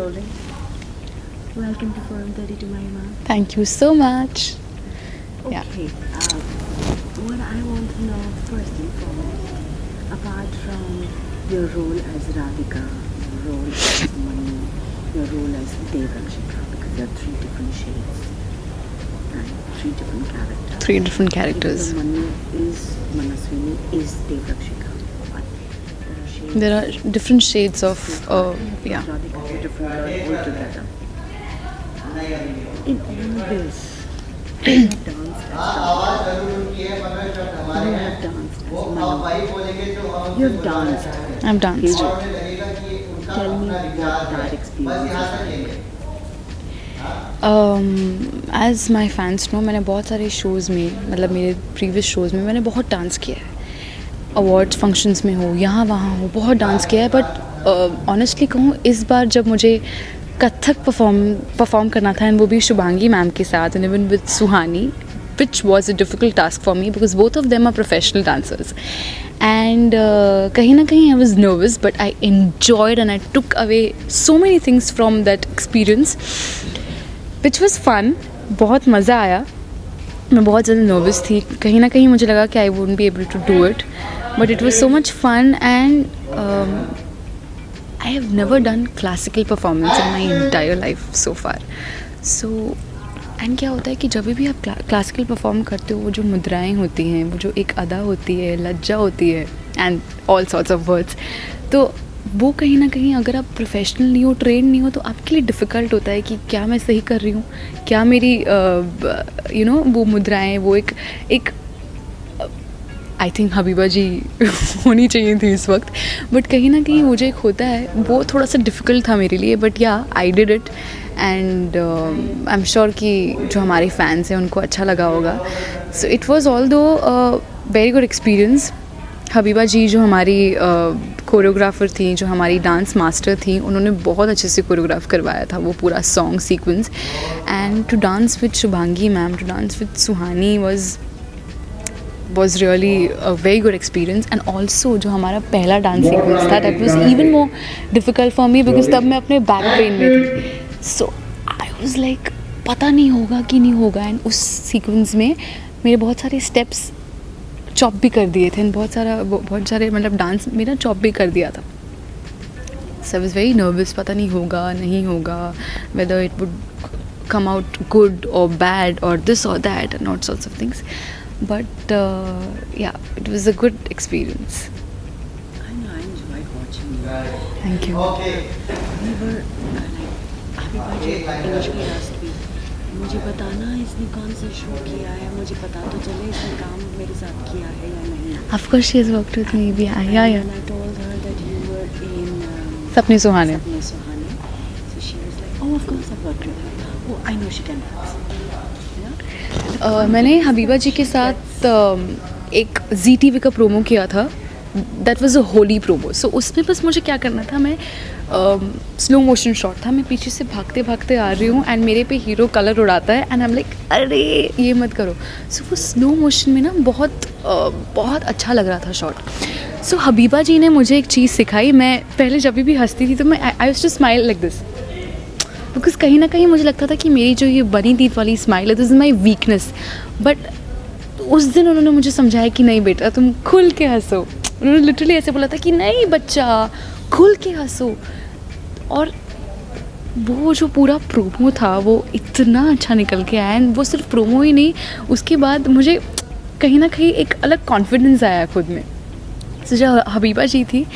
rolling. Welcome to Forum 32, Mahima. Thank you so much. Yeah. Okay, what I want to know first and foremost, apart from your role as Radhika, your role as Manu, your role as Devrakshika, because there are three different shades and three different characters. Three different characters. So Manu is Manaswini, is Devrakshika, but there are shades. There are different shades of, yeah. Radhika is a different girl altogether. In all this, you have danced as Radhika. You have danced as Manu. You have danced. I've danced. Tell me what that experience is like. As my fans know, मैंने बहुत सारे shows में, मतलब मेरे previous shows में मैंने बहुत dance किया है. अवार्ड्स फंक्शंस में हो, यहाँ वहाँ हो, बहुत डांस किया है. बट ऑनेस्टली कहूँ, इस बार जब मुझे कथक परफॉर्म करना था, एंड वो भी शुभांगी मैम के साथ, and even with Suhani, which was a difficult task for me because both of them are professional dancers. And kahin na kahin I was nervous, but I enjoyed and I took away so many things from that experience, which was fun. बहुत मज़ा आया. मैं बहुत ज़्यादा nervous थी. कहीं ना कहीं मुझे लगा कि I wouldn't be able to do it, but it was so much fun. And I have never done classical performance in my entire life so far. So and क्या होता है कि जब भी आप क्लासिकल परफॉर्म करते हो, वो जो मुद्राएं होती हैं, वो जो एक अदा होती है, लज्जा होती है, and all sorts of words, तो वो कहीं ना कहीं अगर आप प्रोफेशनल नहीं हो, ट्रेन नहीं हो, तो आपके लिए डिफ़िकल्ट होता है कि क्या मैं सही कर रही हूँ, क्या मेरी वो मुद्राएं, वो एक आई थिंक हबीबा जी होनी चाहिए थी इस वक्त. बट कहीं ना कहीं वो जो एक होता है, वो थोड़ा सा डिफ़िकल्ट था मेरे लिए. बट या I did it, and I am sure कि जो हमारे फैंस हैं उनको अच्छा लगा होगा. सो इट वॉज़ ऑल दो वेरी गुड एक्सपीरियंस. हबीबा जी जो हमारी कोरियोग्राफर थी, जो हमारी डांस मास्टर थी, उन्होंने बहुत अच्छे से कोरियोग्राफ करवाया था वो पूरा song sequence. And to dance with Shubhangi ma'am, to dance with Suhani was really a very good experience. And also जो हमारा पहला डांस सीक्वेंस था, that was even more difficult for me because तब मैं अपने बैक पेन में थी. So I was like पता नहीं होगा कि नहीं होगा. एंड उस सीक्वेंस में मेरे बहुत सारे स्टेप्स चॉप भी कर दिए थे, बहुत सारे मतलब डांस मेरा चॉप भी कर दिया था. So I was very nervous, पता नहीं होगा नहीं होगा, whether it would come out good or bad or this or that and all sorts of things. But yeah, it was a good experience. I know, I enjoyed watching you. Thank you. We were Habiba ji initially asked me, मुझे बताना इसने कौन सा show किया है, मुझे पता तो चले इसने काम मेरे साथ किया है या नहीं. Of course, she has worked with me. Yeah. And I told her that you were in Sapne Suhane. Sapne Suhane. So she was like, oh, of course I've worked with her. Oh, I know she can dance. मैंने हबीबा जी के साथ एक ZTV का promo किया था. That was a Holi promo. So उसमें बस मुझे क्या करना था, मैं स्लो मोशन शॉट था, मैं पीछे से भागते भागते आ रही हूँ एंड मेरे पे हीरो कलर उड़ाता है एंड आई एम लाइक अरे ये मत करो. सो वो स्लो मोशन में ना बहुत अच्छा लग रहा था शॉट. सो हबीबा जी ने मुझे एक चीज़ सिखाई. मैं पहले जब भी हंसती थी तो मैं I used to smile like this, because कहीं ना कहीं मुझे लगता था कि मेरी जो ये बनी तीत वाली स्माइल है, this is my weakness. But उस दिन उन्होंने मुझे समझाया कि नहीं बेटा, तुम खुल के हंसो. उन्होंने लिटरली ऐसे बोला था कि नहीं बच्चा, खुल के हंसो. और वो जो पूरा प्रोमो था वो इतना अच्छा निकल के आया. एंड वो सिर्फ प्रोमो ही नहीं, उसके बाद मुझे कहीं ना कहीं एक अलग कॉन्फिडेंस आया खुद में. सो जो हबीबा जी थी,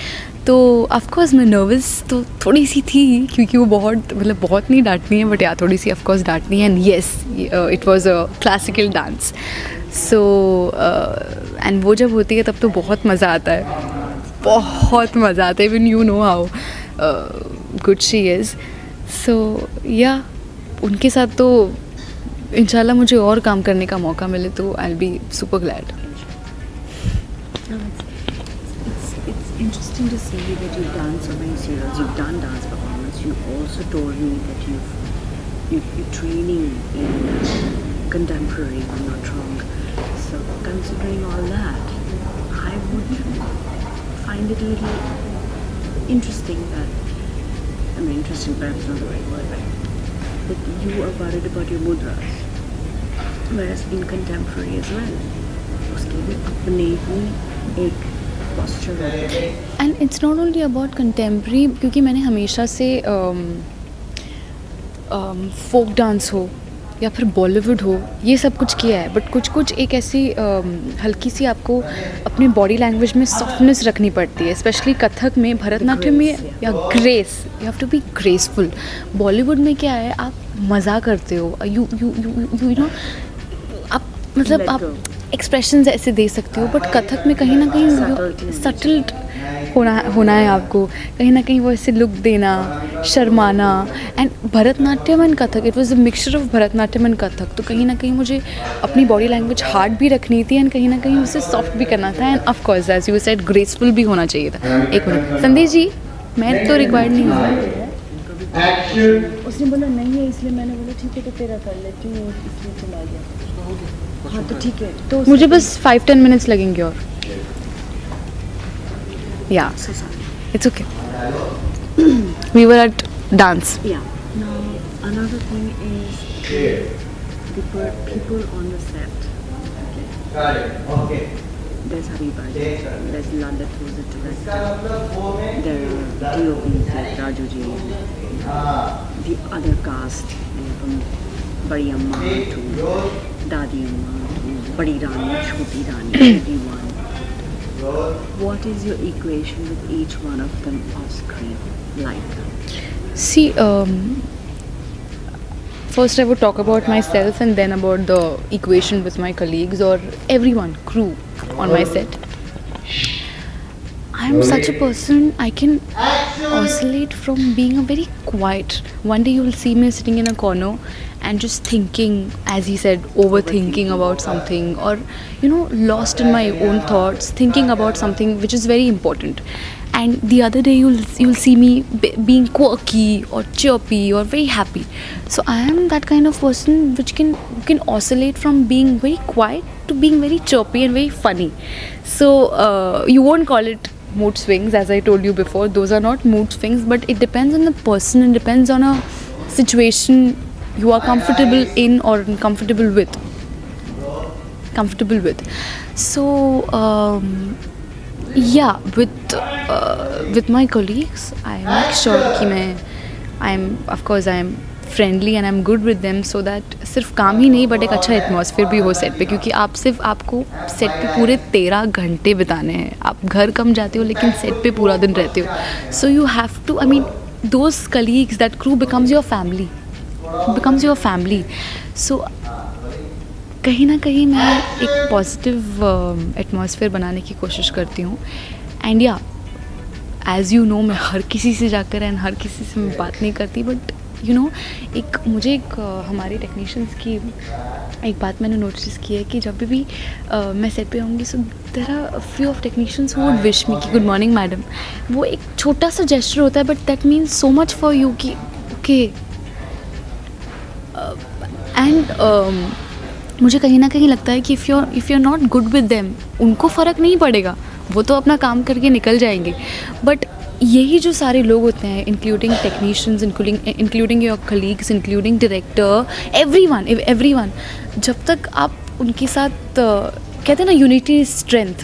तो ऑफकोर्स मैं नर्वस तो थोड़ी सी थी, क्योंकि वो बहुत नहीं डांटनी है, बट या थोड़ी सी ऑफकोर्स डांटनी है. And yes, it was a classical dance. So and वो जब होती है तब तो बहुत मज़ा आता है, बहुत मज़ा आता है. Even you know how good she is. So yeah उनके साथ तो इंशाल्लाह मुझे और काम करने का मौका मिले तो I will be super glad. It's interesting to see that you've done so many serials. You've done dance performance. You also told me that you're training in contemporary, if I'm not wrong. So considering all that, I would find it a little interesting that I mean, interesting perhaps not the right word, right? That you are worried about your mudras, whereas in contemporary as well, उसके भी अपने ही एक posture होता है. And it's not only about contemporary, क्योंकि मैंने हमेशा से फोक डांस हो या फिर बॉलीवुड हो, ये सब कुछ किया है, बट कुछ कुछ एक ऐसी हल्की सी आपको अपनी बॉडी लैंग्वेज में सॉफ्टनेस रखनी पड़ती है, स्पेशली कथक में, भरतनाट्यम में, या grace. You have to be graceful. Bollywood में क्या है, आप मज़ा करते हो, यू नो, आप मतलब Let आप go. एक्सप्रेशंस ऐसे दे सकते हो, बट कथक में कहीं ना कहीं सटल होना है आपको, कहीं ना कहीं वो ऐसे लुक देना, शर्माना. And Bharatanatyam and Kathak, it was a mixture of Bharatanatyam and Kathak. तो कहीं ना कहीं मुझे अपनी बॉडी लैंग्वेज हार्ड भी रखनी थी एंड कहीं ना कहीं उसे सॉफ्ट भी करना था. And of course as you said, graceful भी होना चाहिए था. एक मिनट संदेश जी, मैं तो रिक्वायर्ड नहीं हूँ. उसने बोला नहीं है, इसलिए मैंने बोला ठीक है तो तेरा कर लेती हूँ, इसलिए चला गया. हाँ तो ठीक है, तो मुझे बस 5-10 मिनट्स लगेंगे और या So sorry. It's okay. We were at dance. Yeah. Now another thing is the people on the set. Okay. There's Habiba, there's Lalit, who's the director. There are DOPs like Raju ji, the other cast, from Badi Amma to Dadi Amma to Badi Rani, Choti Rani, everyone. What is your equation with each one of them off screen like? See, first I would talk about myself and then about the equation with my colleagues or everyone, crew on my set. I am such a person, I can oscillate from being a very quiet. One day you will see me sitting in a corner and just thinking, as he said, overthinking about something, or you know, lost in my own thoughts, thinking about something which is very important. And the other day you'll see me being quirky or chirpy or very happy. So I am that kind of person which can oscillate from being very quiet to being very chirpy and very funny. So you won't call it mood swings, as I told you before. Those are not mood swings, but it depends on the person and depends on a situation you are comfortable in or uncomfortable with. So yeah, with my colleagues I make sure कि I am friendly and I'm good with them, so that सिर्फ काम ही नहीं but एक अच्छा atmosphere भी हो set पे, क्योंकि आपको सेट पे पूरे 13 घंटे बिताने हैं. आप घर कम जाते हो लेकिन सेट पे पूरा दिन रहते हो. So you have to, I mean those colleagues, that crew becomes your family. So कहीं ना कहीं मैं एक पॉजिटिव एटमॉस्फेयर बनाने की कोशिश करती हूँ. एंड या एज़ यू नो, मैं हर किसी से जाकर एंड हर किसी से मैं बात नहीं करती, बट यू नो, मुझे हमारे टेक्नीशियंस की एक बात मैंने नोटिस की है कि जब भी मैं सेट पे होंगी, so there are few of technicians who would wish me कि गुड मॉर्निंग मैडम. वो एक छोटा सा जेस्चर होता है, but that means so much for you कि ओके. एंड मुझे कहीं ना कहीं लगता है कि if you are not good with them, उनको फ़र्क नहीं पड़ेगा, वो तो अपना काम करके निकल जाएंगे. बट यही जो सारे लोग होते हैं, including technicians, including your colleagues, including director, everyone, जब तक आप उनके साथ कहते हैं ना, यूनिटी इज स्ट्रेंथ.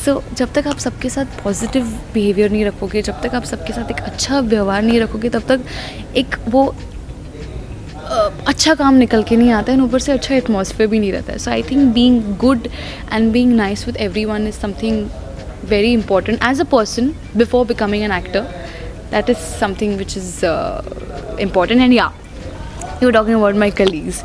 सो जब तक आप सबके साथ पॉजिटिव बिहेवियर नहीं रखोगे, जब तक आप सबके साथ एक अच्छा व्यवहार नहीं रखोगे, तब तक एक वो अच्छा काम निकल के नहीं आता है, ऊपर से अच्छा एटमॉस्फेयर भी नहीं रहता है. So I think being good and being nice with everyone is something very important as a person before becoming an actor. That is something which is important. And yeah, you were talking about my colleagues.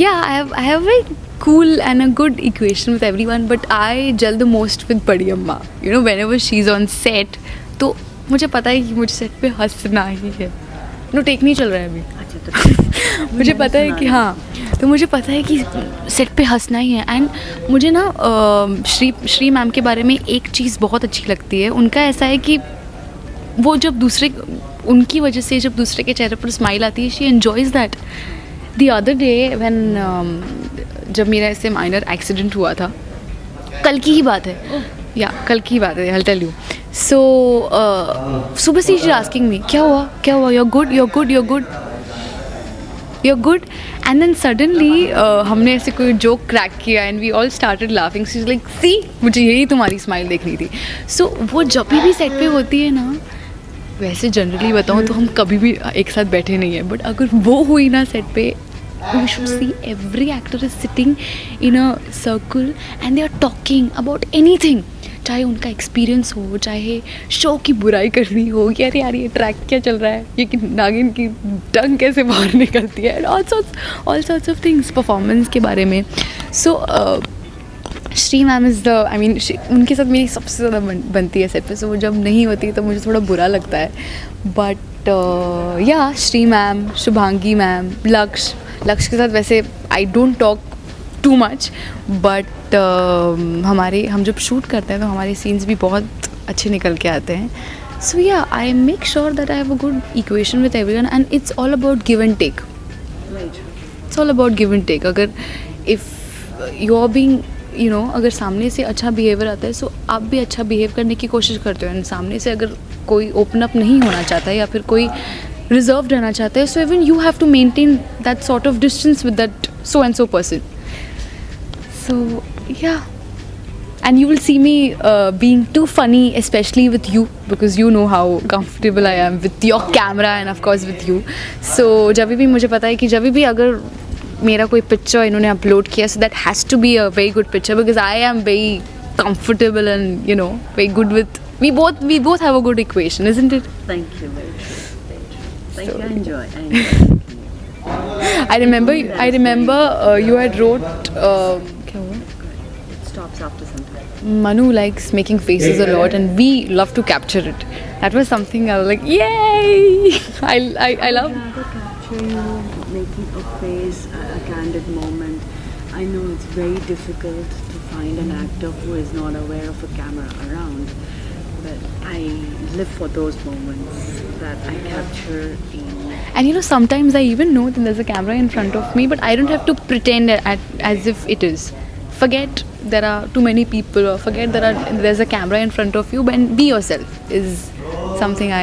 Yeah, I have a very cool and a good equation with everyone, but I gel the most with Badi Amma. You know, whenever she's on set, तो मुझे पता है कि मुझे set पे हंसना ही है. Know take नहीं चल रहा है अभी. अच्छा, मुझे पता है कि हाँ, तो मुझे पता है कि सेट पे हंसना ही है. एंड मुझे ना श्री मैम के बारे में एक चीज़ बहुत अच्छी लगती है. उनका ऐसा है कि वो जब उनकी वजह से जब दूसरे के चेहरे पर स्माइल आती है, she enjoys that. The other day when जब मेरा ऐसे माइनर एक्सीडेंट हुआ था, कल की ही बात है, या कल की बात है, I will tell you. So सुबह से she's asking me, क्या हुआ, you're good. And then suddenly हमने ऐसे कोई joke crack किया and we all started laughing. She's like, see, मुझे यही तुम्हारी smile देखनी थी. So वो जब भी सेट पे होती है ना, वैसे जनरली बताऊँ तो हम कभी भी एक साथ बैठे नहीं हैं, बट अगर वो हुई ना सेट पे, we should see every actor is sitting in a circle and they are talking about anything. चाहे उनका एक्सपीरियंस हो, चाहे शो की बुराई करनी हो, कि अरे यार ये ट्रैक क्या चल रहा है, ये कि नागिन की टंग कैसे बाहर निकलती है, all sorts of things performance के बारे में. So Shri ma'am is the, I mean उनके साथ मेरी सबसे ज़्यादा बनती है सेट पे. सो वो जब नहीं होती तो मुझे थोड़ा बुरा लगता है. बट या श्री मैम, शुभांगी मैम, लक्ष्य के साथ वैसे I don't talk too much, but हम जब शूट करते हैं तो हमारे सीन्स भी बहुत अच्छे निकल के आते हैं. So yeah I make sure that I have a good equation with everyone and it's all about give and take. It's all about give and take. अगर इफ़ यू आर बीइंग अगर सामने से अच्छा बिहेवियर आता है, सो आप भी अच्छा बिहेव करने की कोशिश करते हो, एंड सामने से अगर कोई ओपन अप नहीं होना चाहता है या फिर कोई रिजर्व रहना चाहता है, so even you have to maintain that sort of distance with that so and so person. So yeah, and you will see me being too funny, especially with you, because you know how comfortable I am with your camera and of course with you. So जब भी मुझे पता है कि जब भी अगर मेरा कोई पिक्चर इन्होंने अपलोड किया, so that has to be a very good picture because I am very comfortable and very good with. We both have a good equation, isn't it? Thank you, very true. Thank you. I enjoy. I remember you had wrote. क्या हुआ? It stops after some time. Manu likes making faces a lot, and we love to capture it. That was something I was like, yay! I love. I'd rather capture you making a face, a candid moment. I know it's very difficult to find an actor who is not aware of a camera around, but I live for those moments that I capture in. And sometimes I even know that there's a camera in front of me, but I don't have to pretend as if it is. Forget there are too many people, or forget there's a camera in front of you, but be yourself is something I.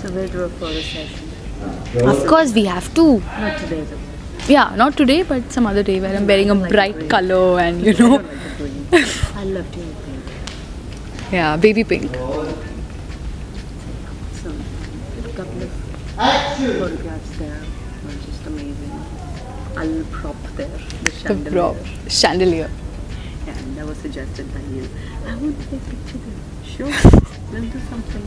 So we'll do a photo session. Of course we have to. Not today though. Yeah, not today, but some other day where I'm wearing a bright color and I don't like the green. I love doing pink. Yeah, baby pink. So a couple of photographs there were just amazing. A little prop there, the The chandelier. prop chandelier. Yeah, and that was suggested by you. I want to take a picture there. Sure, we'll do something.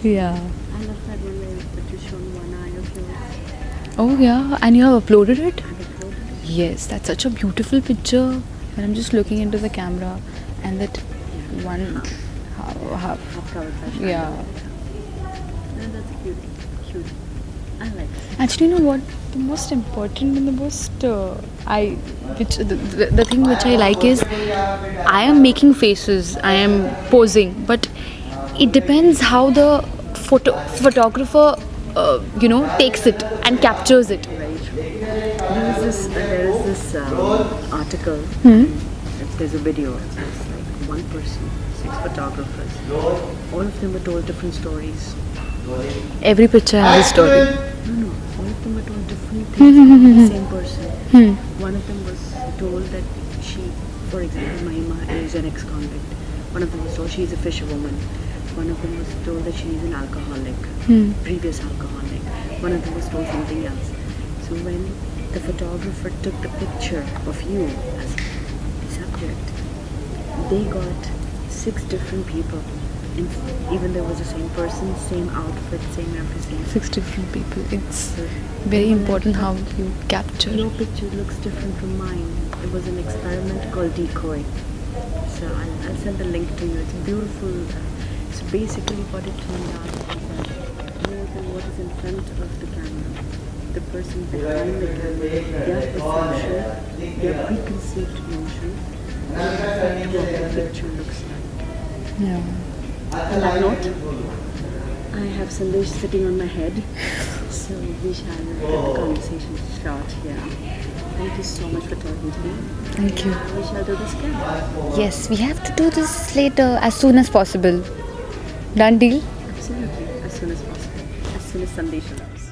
Yeah. I love that one where that you showed one eye of yours. Oh yeah, and you have uploaded it? I've uploaded it. Yes, that's such a beautiful picture. And I'm just looking into the camera, and that one half. Half covered by chandelier. Yeah. No, that's cute. Cute. I like it. Actually, you know what? The most important and the most the thing which I like is I am making faces, I am posing, but it depends how the photographer takes it and captures it. Very true. There is this article. There's a video. It's like one person, 6 photographers. All of them were told different stories. Every picture has a story. No. All of them were told different things about the same person. One of them was told that she, for example, Mahima is an ex-convict. One of them was told she's a fisherwoman. One of them was told that she's an alcoholic, previous alcoholic. One of them was told something else. So when the photographer took the picture of you as the subject, they got 6 different people. And even there was the same person, same outfit, same everything. 6 different people. It's very important how you capture. Your picture looks different from mine. It was an experiment called Decoy. So I'll send the link to you. It's beautiful. So basically what it turned out is that more than what is in front of the camera, the person behind the camera, their perception, their preconceived notion, what the picture looks like. Yeah. On that note, I have Sandesh sitting on my head, so we shall let the conversation start here. Thank you so much for talking to me. Thank you. We shall do this again. Yes, we have to do this later as soon as possible. Done deal? Absolutely. As soon as possible. As soon as Sandesh allows.